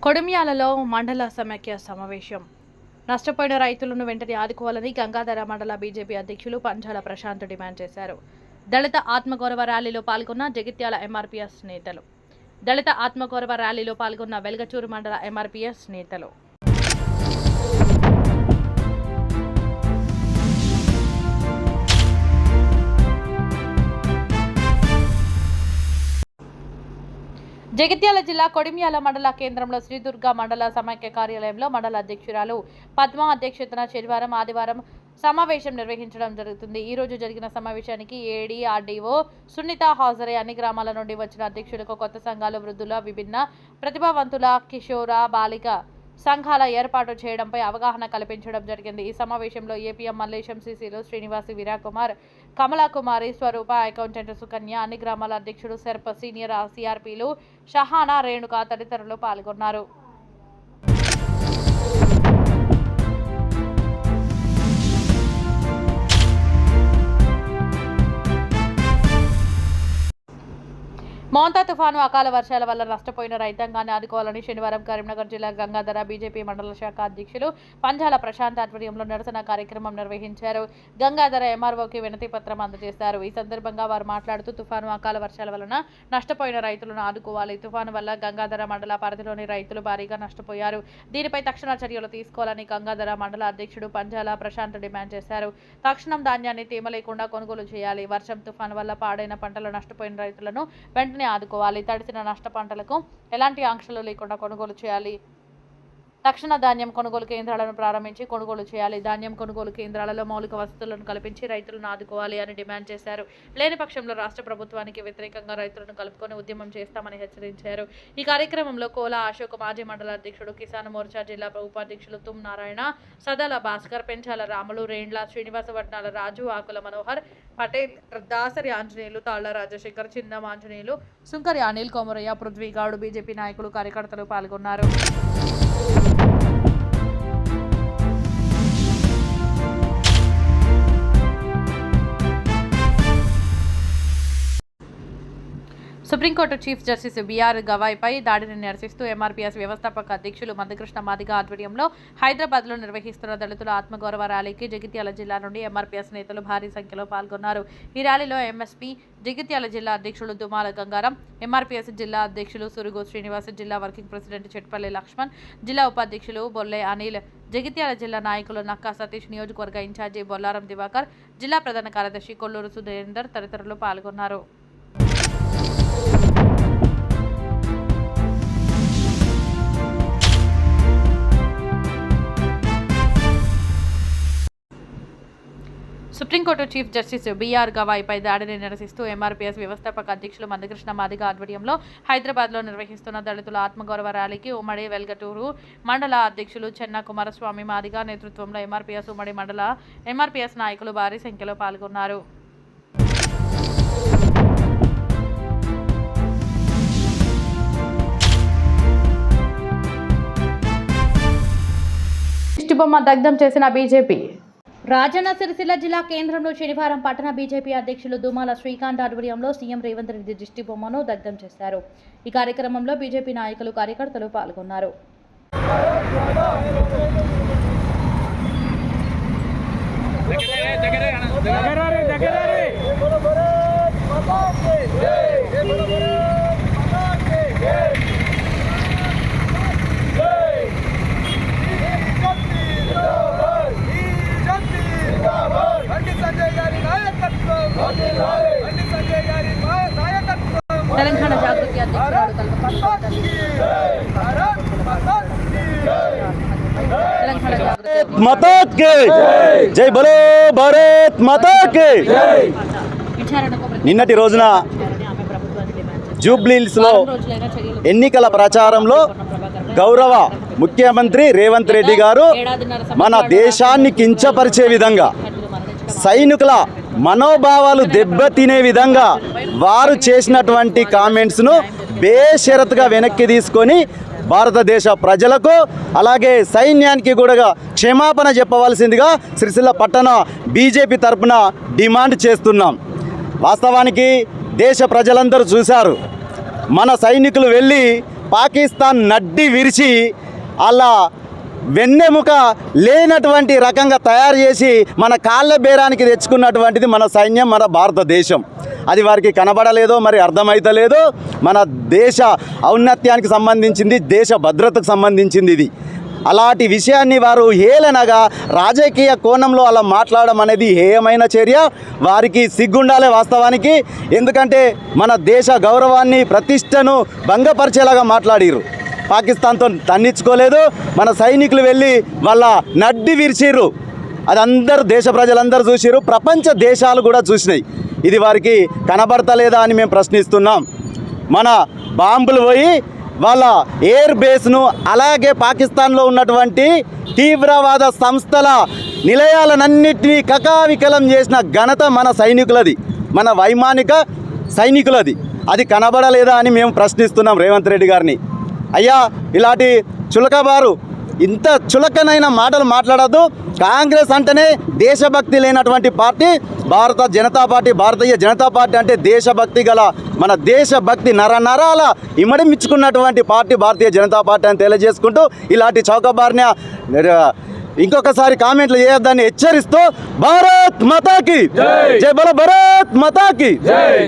కొడిమ్యాలలో మండల సమైక్య సమావేశం. నష్టపోయిన రైతులను వెంటనే ఆదుకోవాలని గంగాధర మండల బీజేపీ అధ్యక్షులు పంజాల ప్రశాంత్ డిమాండ్ చేశారు. దళిత ఆత్మగౌరవ ర్యాలీలో పాల్గొన్న జగిత్యాల ఎంఆర్పీఎస్ నేతలు. దళిత ఆత్మగౌరవ ర్యాలీలో పాల్గొన్న వెల్గచూరు మండల ఎంఆర్పీఎస్ నేతలు. జగిత్యాల జిల్లా కొడిమ్యాల మండల కేంద్రంలో శ్రీదుర్గ మండల సమైక్య కార్యాలయంలో మండల అధ్యక్షురాలు పద్మ అధ్యక్షతన శనివారం ఆదివారం సమావేశం నిర్వహించడం జరుగుతుంది. ఈ రోజు జరిగిన సమావేశానికి ఏడీ ఆర్డీఓ సునీత హాజరై అన్ని గ్రామాల నుండి వచ్చిన అధ్యక్షులకు కొత్త సంఘాలు, వృద్ధుల, విభిన్న ప్రతిభావంతుల, కిషోర, బాలిక సంఘాల ఏర్పాటు చేయడంపై అవగాహన కల్పించడం జరిగింది. ఈ సమావేశంలో ఏపీఎం మల్లేశం, సిసిలు శ్రీనివాసి, వీరాకుమార్, కమలాకుమారి, స్వరూప, అకౌంటెంట్ సుకన్య, అన్ని గ్రామాల అధ్యక్షుడు, సెర్ప, సీనియర్ సిఆర్పీలు, షహానా, రేణుక తదితరులు పాల్గొన్నారు. మోంతా తుఫాను, అకాల వర్షాల వల్ల నష్టపోయిన రైతాంగాన్ని ఆదుకోవాలని శనివారం కరీంనగర్ జిల్లా గంగాధర బీజేపీ మండల శాఖ అధ్యక్షులు పంజాల ప్రశాంత్ ఆధ్వర్యంలో నిరసన కార్యక్రమం నిర్వహించారు. గంగాధర ఎంఆర్ఓకి వినతి పత్రం అందజేశారు. ఈ సందర్భంగా వారు మాట్లాడుతూ తుఫాను, అకాల వర్షాల వలన నష్టపోయిన రైతులను ఆదుకోవాలి. తుఫాను వల్ల గంగాధర మండల పరిధిలోని రైతులు భారీగా నష్టపోయారు. దీనిపై తక్షణ చర్యలు తీసుకోవాలని గంగాధర మండల అధ్యక్షుడు పంజాల ప్రశాంత్ డిమాండ్ చేశారు. తక్షణం ధాన్యాన్ని తేమ లేకుండా కొనుగోలు చేయాలి. వర్షం, తుఫాను వల్ల పాడైన పంటలు నష్టపోయిన రైతులను వెంటనే ఆదుకోవాలి. తడిసిన నష్ట పంటలకు ఎలాంటి ఆంక్షలు లేకుండా కొనుగోలు చేయాలి. తక్షణ ధాన్యం కొనుగోలు కేంద్రాలను ప్రారంభించి కొనుగోలు చేయాలి. ధాన్యం కొనుగోలు కేంద్రాలలో మౌలిక వసతులను కల్పించి రైతులను ఆదుకోవాలి అని డిమాండ్ చేశారు. లేని పక్షంలో రాష్ట్ర ప్రభుత్వానికి వ్యతిరేకంగా రైతులను కలుపుకొని ఉద్యమం చేస్తామని హెచ్చరించారు. ఈ కార్యక్రమంలో కోలా అశోక్, మాజీ మండల అధ్యక్షుడు, కిసాన్ మోర్చా జిల్లా ఉపాధ్యక్షులు తుమ్ నారాయణ, సదాల భాస్కర్, పెంచాల రాములు, రేండ్ల శ్రీనివాస, వడ్నాల రాజు, ఆకుల మనోహర్, పటేల్, దాసరి ఆంజనేయులు, తాళ్ల రాజశేఖర్, చిన్న ఆంజనేయులు, సుంకరి అనిల్, కొమరయ్య, పృథ్వీగాడు, బీజేపీ నాయకులు, కార్యకర్తలు పాల్గొన్నారు. సుప్రీంకోర్టు చీఫ్ జస్టిస్ బిఆర్ గవాయ్పై దాడిని నిరసిస్తూ ఎంఆర్పీఎస్ వ్యవస్థాపక అధ్యక్షులు మందకృష్ణ మాదిగ ఆధ్వర్యంలో హైదరాబాద్లో నిర్వహిస్తున్న దళితుల ఆత్మగౌరవ ర్యాలీకి జగిత్యాల జిల్లా నుండి ఎంఆర్పీఎస్ నేతలు భారీ సంఖ్యలో పాల్గొన్నారు. ఈ ర్యాలీలో ఎంఎస్పీ జగిత్యాల జిల్లా అధ్యక్షులు దుమాల గంగారం, ఎంఆర్పీఎస్ జిల్లా అధ్యక్షులు సురుగు శ్రీనివాస్, జిల్లా వర్కింగ్ ప్రెసిడెంట్ చెట్పల్లి లక్ష్మణ్, జిల్లా ఉపాధ్యక్షులు బొల్లె అనిల్, జగిత్యాల జిల్లా నాయకులు నక్కా సతీష్, నియోజకవర్గ ఇన్ఛార్జి బొల్లారం దివాకర్, జిల్లా ప్రధాన కార్యదర్శి కొల్లూరు సుధీందర్ తదితరులు పాల్గొన్నారు. సుప్రీంకోర్టు చీఫ్ జస్టిస్ బిఆర్ గవాయ్పై దాడిని నిరసిస్తూ ఎంఆర్పీఎస్ వ్యవస్థాపక అధ్యక్షులు మందకృష్ణ మాదిగ ఆధ్వర్యంలో హైదరాబాద్లో నిర్వహిస్తున్న దళితుల ఆత్మగౌరవ ర్యాలీకి ఉమ్మడి వెల్గటూరు మండల అధ్యక్షులు చెన్న కుమారస్వామి మాదిగ నేతృత్వంలో ఎంఆర్పీఎస్ ఉమ్మడి మండల ఎంఆర్పీఎస్ నాయకులు భారీ సంఖ్యలో పాల్గొన్నారు. దిష్టిబొమ్మ దగ్ధం చేసిన బీజేపీ. రాజన్న సిరిసిల్ల జిల్లా కేంద్రంలో శనివారం పట్టణ బీజేపీ అధ్యక్షులు దుమాల శ్రీకాంత్ ఆధ్వర్యంలో సీఎం రేవంత్ రెడ్డి దిష్టిబొమ్మను దగ్ధం చేశారు. ఈ కార్యక్రమంలో బీజేపీ నాయకులు, కార్యకర్తలు పాల్గొన్నారు. తెలంగాణ జాగృతి माता के जय बोलो भारत माता के నిన్నటి రోజున జూబ్లీహిల్స్లో ఎన్నికల ప్రచారంలో గౌరవ ముఖ్యమంత్రి రేవంత్ రెడ్డి గారు మన దేశాన్ని కించపరిచే విధంగా, సైనికుల మనోభావాలు దెబ్బతినే విధంగా వారు చేసినటువంటి కామెంట్స్ను బేషరతుగా వెనక్కి తీసుకొని భారతదేశ ప్రజలకు అలాగే సైన్యానికి కూడా క్షమాపణ చెప్పవలసిందిగా సిరిసిల్ల పట్టణ బీజేపీ తరఫున డిమాండ్ చేస్తున్నాం. వాస్తవానికి దేశ ప్రజలందరూ చూశారు, మన సైనికులు వెళ్ళి పాకిస్తాన్ నడ్డి విరిచి అలా వెన్నెముక లేనటువంటి రకంగా తయారు చేసి మన కాళ్ళ బేరానికి తెచ్చుకున్నటువంటిది మన సైన్యం, మన భారతదేశం. అది వారికి కనబడలేదో మరి అర్థమైతలేదో. మన దేశ ఔన్నత్యానికి సంబంధించింది, దేశ భద్రతకు సంబంధించింది ఇది. అలాంటి విషయాన్ని వారు హేళనగా రాజకీయ కోణంలో అలా మాట్లాడడం అనేది హేయమైన చర్య. వారికి సిగ్గుండాలే వాస్తవానికి. ఎందుకంటే మన దేశ గౌరవాన్ని, ప్రతిష్టను భంగపరిచేలాగా మాట్లాడిరు. పాకిస్తాన్తో తన్నించుకోలేదు. మన సైనికులు వెళ్ళి వాళ్ళ నడ్డి విరిచిర్రు. అది అందరూ, దేశ ప్రజలందరూ చూసిర్రు, ప్రపంచ దేశాలు కూడా చూసినాయి. ఇది వారికి కనబడతలేదా అని మేము ప్రశ్నిస్తున్నాం. మన బాంబులు పోయి వాళ్ళ ఎయిర్ బేస్ను, అలాగే పాకిస్తాన్లో ఉన్నటువంటి తీవ్రవాద సంస్థల నిలయాలన్నింటినీ కకావికలం చేసిన ఘనత మన సైనికులది, మన వైమానిక సైనికులది. అది కనబడలేదా అని మేము ప్రశ్నిస్తున్నాం రేవంత్ రెడ్డి గారిని. అయ్యా, ఇలాంటి చులకబారు, ఇంత చులకనైన మాటలు మాట్లాడద్దు. కాంగ్రెస్ అంటేనే దేశభక్తి లేనటువంటి పార్టీ భారత జనతా పార్టీ. భారతీయ జనతా పార్టీ అంటే దేశభక్తి గల, మన దేశభక్తి నరాల ఇమ్మడిమిచ్చుకున్నటువంటి పార్టీ భారతీయ జనతా పార్టీ అని తెలియజేసుకుంటూ, ఇలాంటి చౌకబారిన ఇంకొకసారి కామెంట్లు చేయొద్దని హెచ్చరిస్తూ, భారత్ మాతాకి జై, బల భారత్ మాతాకి జై.